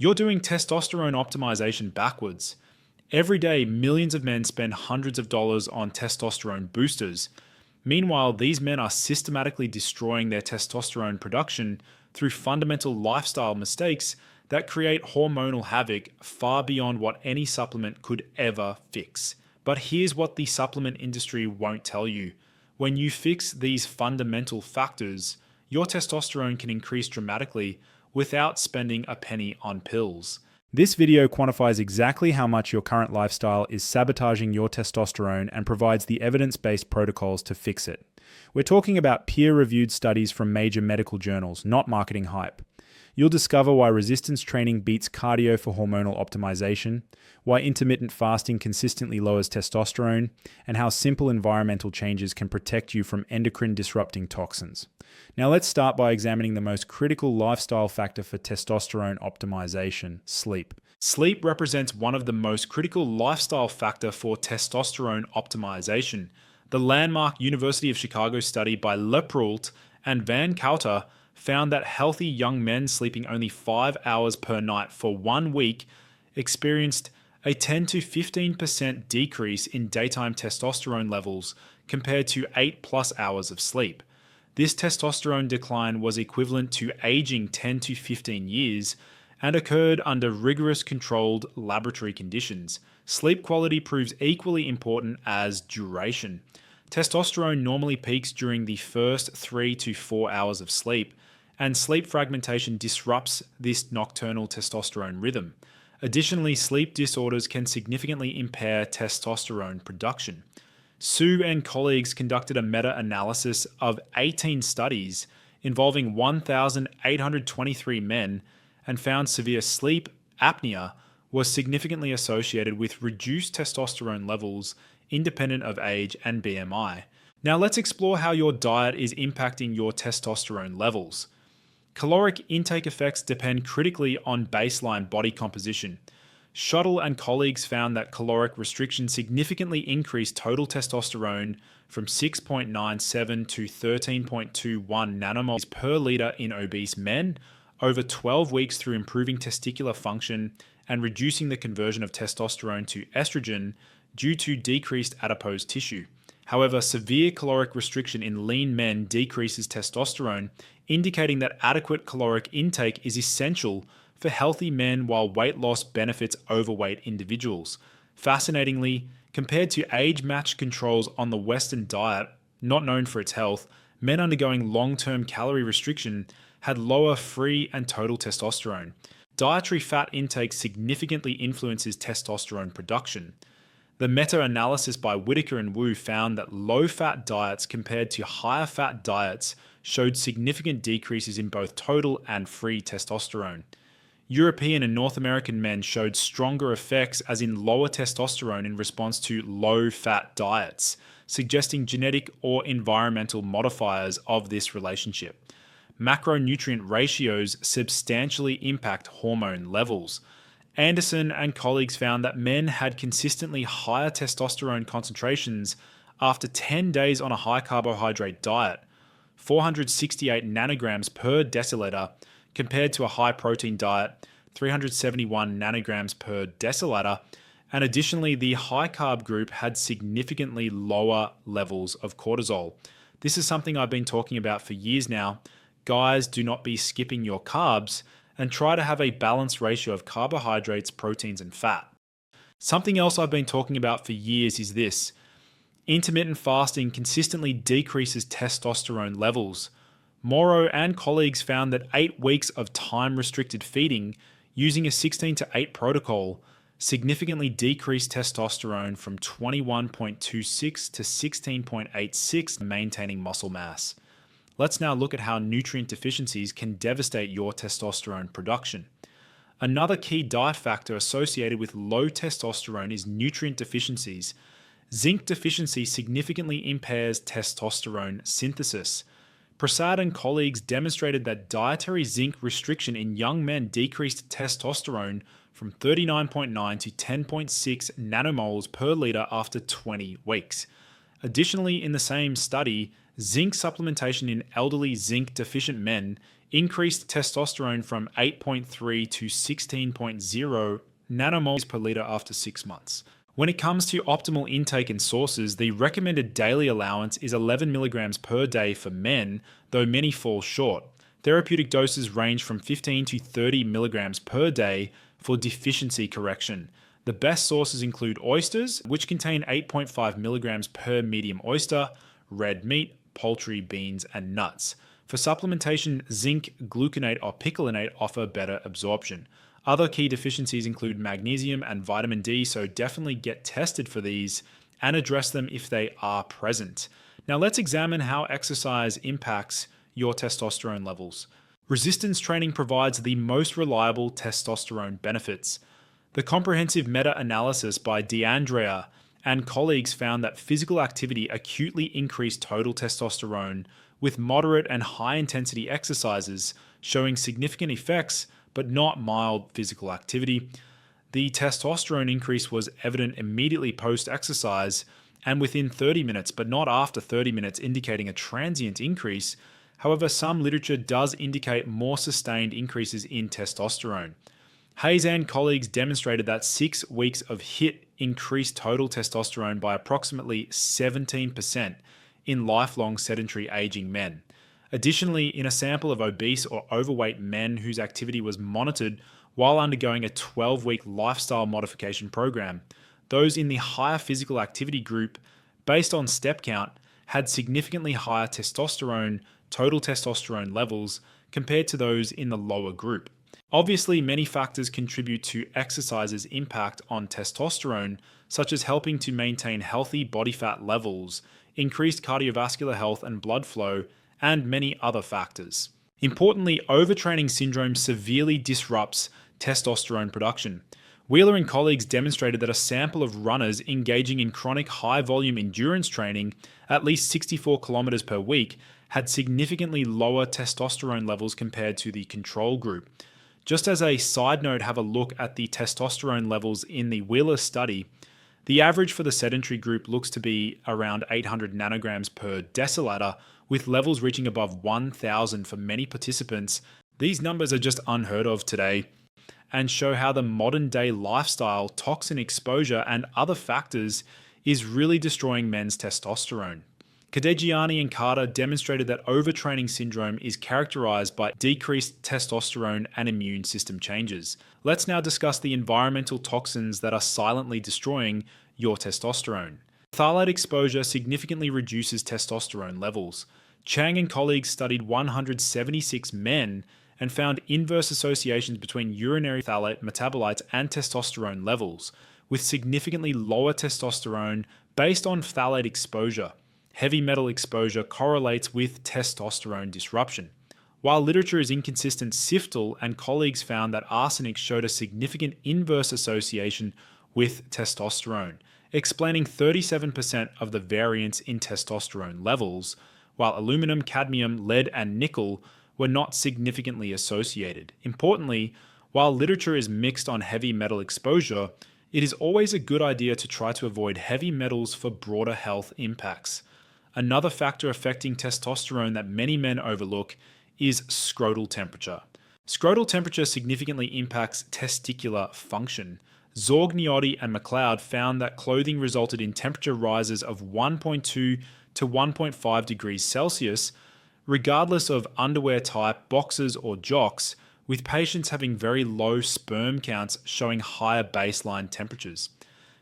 You're doing testosterone optimization backwards. Every day, millions of men spend hundreds of dollars on testosterone boosters. Meanwhile, these men are systematically destroying their testosterone production through fundamental lifestyle mistakes that create hormonal havoc far beyond what any supplement could ever fix. But here's what the supplement industry won't tell you. When you fix these fundamental factors, your testosterone can increase dramatically without spending a penny on pills. This video quantifies exactly how much your current lifestyle is sabotaging your testosterone and provides the evidence-based protocols to fix it. We're talking about peer-reviewed studies from major medical journals, not marketing hype. You'll discover why resistance training beats cardio for hormonal optimization, why intermittent fasting consistently lowers testosterone, and how simple environmental changes can protect you from endocrine-disrupting toxins. Now let's start by examining the most critical lifestyle factor for testosterone optimization: sleep. Sleep represents one of the most critical lifestyle factor for testosterone optimization. The landmark University of Chicago study by Leproult and Van Couter found that healthy young men sleeping only 5 hours per night for 1 week experienced a 10 to 15% decrease in daytime testosterone levels compared to 8+ hours of sleep. This testosterone decline was equivalent to aging 10 to 15 years and occurred under rigorous controlled laboratory conditions. Sleep quality proves equally important as duration. Testosterone normally peaks during the first 3 to 4 hours of sleep, and sleep fragmentation disrupts this nocturnal testosterone rhythm. Additionally, sleep disorders can significantly impair testosterone production. Su and colleagues conducted a meta-analysis of 18 studies involving 1,823 men and found severe sleep apnea was significantly associated with reduced testosterone levels independent of age and BMI. Now let's explore how your diet is impacting your testosterone levels. Caloric intake effects depend critically on baseline body composition. Scrotal and colleagues found that caloric restriction significantly increased total testosterone from 6.97 to 13.21 nanomoles per liter in obese men over 12 weeks through improving testicular function and reducing the conversion of testosterone to estrogen due to decreased adipose tissue. However, severe caloric restriction in lean men decreases testosterone, indicating that adequate caloric intake is essential for healthy men while weight loss benefits overweight individuals. Fascinatingly, compared to age-matched controls on the Western diet, not known for its health, men undergoing long-term calorie restriction had lower free and total testosterone. Dietary fat intake significantly influences testosterone production. The meta-analysis by Whitaker and Wu found that low-fat diets compared to higher-fat diets showed significant decreases in both total and free testosterone. European and North American men showed stronger effects, as in lower testosterone in response to low-fat diets, suggesting genetic or environmental modifiers of this relationship. Macronutrient ratios substantially impact hormone levels. Anderson and colleagues found that men had consistently higher testosterone concentrations after 10 days on a high carbohydrate diet, 468 nanograms per deciliter, compared to a high protein diet, 371 nanograms per deciliter, and additionally the high carb group had significantly lower levels of cortisol. This is something I've been talking about for years now. Guys, do not be skipping your carbs and try to have a balanced ratio of carbohydrates, proteins, and fat. Something else I've been talking about for years is this: intermittent fasting consistently decreases testosterone levels. Morrow and colleagues found that 8 weeks of time-restricted feeding using a 16-8 protocol significantly decreased testosterone from 21.26 to 16.86, maintaining muscle mass. Let's now look at how nutrient deficiencies can devastate your testosterone production. Another key diet factor associated with low testosterone is nutrient deficiencies. Zinc deficiency significantly impairs testosterone synthesis. Prasad and colleagues demonstrated that dietary zinc restriction in young men decreased testosterone from 39.9 to 10.6 nanomoles per liter after 20 weeks. Additionally, in the same study, zinc supplementation in elderly zinc deficient men increased testosterone from 8.3 to 16.0 nanomoles per liter after 6 months. When it comes to optimal intake and sources, the recommended daily allowance is 11 milligrams per day for men, though many fall short. Therapeutic doses range from 15 to 30 milligrams per day for deficiency correction. The best sources include oysters, which contain 8.5 milligrams per medium oyster, red meat, poultry, beans, and nuts. For supplementation, zinc, gluconate, or picolinate offer better absorption. Other key deficiencies include magnesium and vitamin D, so definitely get tested for these and address them if they are present. Now let's examine how exercise impacts your testosterone levels. Resistance training provides the most reliable testosterone benefits. The comprehensive meta-analysis by D'Andrea and colleagues found that physical activity acutely increased total testosterone, with moderate and high-intensity exercises showing significant effects but not mild physical activity. The testosterone increase was evident immediately post-exercise and within 30 minutes, but not after 30 minutes, indicating a transient increase. However, some literature does indicate more sustained increases in testosterone. Hayes and colleagues demonstrated that 6 weeks of HIIT increased total testosterone by approximately 17% in lifelong sedentary aging men. Additionally, in a sample of obese or overweight men whose activity was monitored while undergoing a 12-week lifestyle modification program, those in the higher physical activity group, based on step count, had significantly higher total testosterone levels compared to those in the lower group. Obviously, many factors contribute to exercise's impact on testosterone, such as helping to maintain healthy body fat levels, increased cardiovascular health and blood flow, and many other factors. Importantly, overtraining syndrome severely disrupts testosterone production. Wheeler and colleagues demonstrated that a sample of runners engaging in chronic high-volume endurance training, at least 64 kilometers per week, had significantly lower testosterone levels compared to the control group. Just as a side note, have a look at the testosterone levels in the Wheeler study. The average for the sedentary group looks to be around 800 nanograms per deciliter, with levels reaching above 1,000 for many participants. These numbers are just unheard of today and show how the modern day lifestyle, toxin exposure, and other factors is really destroying men's testosterone. Kadegiani and Carter demonstrated that overtraining syndrome is characterized by decreased testosterone and immune system changes. Let's now discuss the environmental toxins that are silently destroying your testosterone. Phthalate exposure significantly reduces testosterone levels. Chang and colleagues studied 176 men and found inverse associations between urinary phthalate metabolites and testosterone levels, with significantly lower testosterone based on phthalate exposure. Heavy metal exposure correlates with testosterone disruption. While literature is inconsistent, Siftel and colleagues found that arsenic showed a significant inverse association with testosterone, explaining 37% of the variance in testosterone levels, while aluminum, cadmium, lead, and nickel were not significantly associated. Importantly, while literature is mixed on heavy metal exposure, it is always a good idea to try to avoid heavy metals for broader health impacts. Another factor affecting testosterone that many men overlook is scrotal temperature. Scrotal temperature significantly impacts testicular function. Zorg, Niotti, and McLeod found that clothing resulted in temperature rises of 1.2 to 1.5 degrees Celsius, regardless of underwear type, boxers, or jocks, with patients having very low sperm counts showing higher baseline temperatures.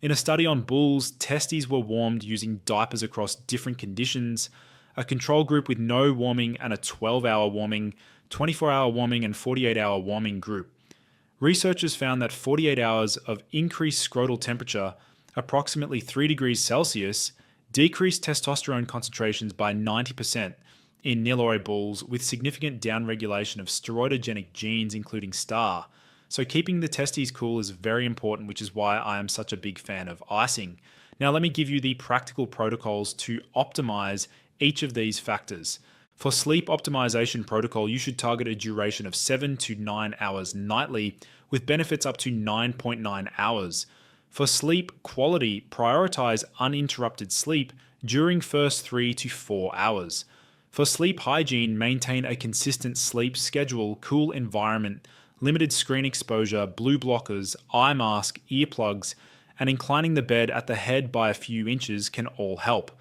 In a study on bulls, testes were warmed using diapers across different conditions, a control group with no warming and a 12-hour warming, 24-hour warming, and 48-hour warming group. Researchers found that 48 hours of increased scrotal temperature, approximately 3 degrees Celsius, decreased testosterone concentrations by 90% in Niloi bulls, with significant downregulation of steroidogenic genes including STAR. So keeping the testes cool is very important, which is why I am such a big fan of icing. Now let me give you the practical protocols to optimize each of these factors. For sleep optimization protocol, you should target a duration of 7 to 9 hours nightly, with benefits up to 9.9 hours. For sleep quality, prioritize uninterrupted sleep during first 3 to 4 hours. For sleep hygiene, maintain a consistent sleep schedule, cool environment, limited screen exposure, blue blockers, eye mask, earplugs, and inclining the bed at the head by a few inches can all help.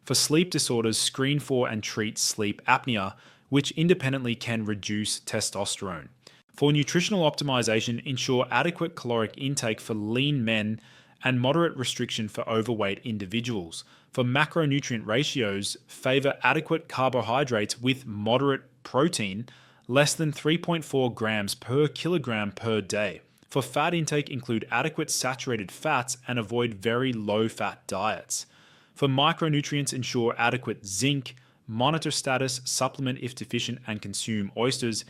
For sleep disorders, screen for and treat sleep apnea, which independently can reduce testosterone. For nutritional optimization, ensure adequate caloric intake for lean men and moderate restriction for overweight individuals. For macronutrient ratios, favor adequate carbohydrates with moderate protein, less than 3.4 grams per kilogram per day. For fat intake, include adequate saturated fats and avoid very low fat diets. For micronutrients, ensure adequate zinc, monitor status, supplement if deficient, and consume oysters,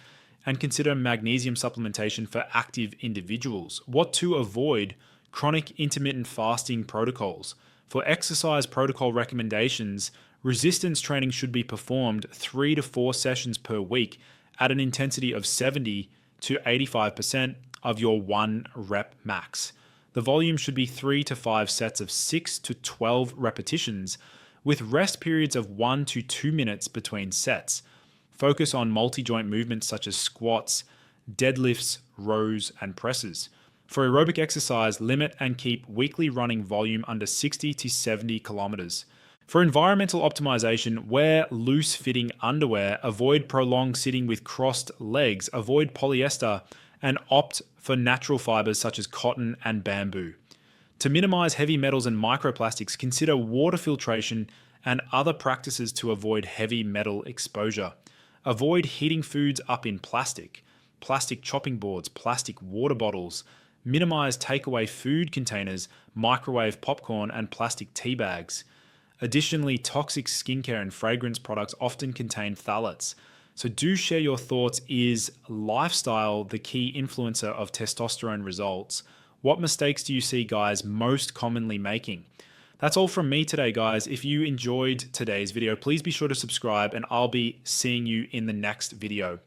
and consider magnesium supplementation for active individuals. What to avoid: chronic intermittent fasting protocols. For exercise protocol recommendations, resistance training should be performed 3 to 4 sessions per week at an intensity of 70 to 85% of your 1 rep max. The volume should be 3 to 5 sets of 6 to 12 repetitions, with rest periods of 1 to 2 minutes between sets. Focus on multi-joint movements such as squats, deadlifts, rows, and presses. For aerobic exercise, limit and keep weekly running volume under 60 to 70 kilometers. For environmental optimization, wear loose-fitting underwear, avoid prolonged sitting with crossed legs, avoid polyester, and opt for natural fibers such as cotton and bamboo. To minimize heavy metals and microplastics, consider water filtration and other practices to avoid heavy metal exposure. Avoid heating foods up in plastic chopping boards, plastic water bottles. Minimize takeaway food containers, microwave popcorn, and plastic tea bags. Additionally, toxic skincare and fragrance products often contain phthalates. So do share your thoughts. Is lifestyle the key influencer of testosterone results? What mistakes do you see guys most commonly making? That's all from me today, guys. If you enjoyed today's video, please be sure to subscribe, and I'll be seeing you in the next video.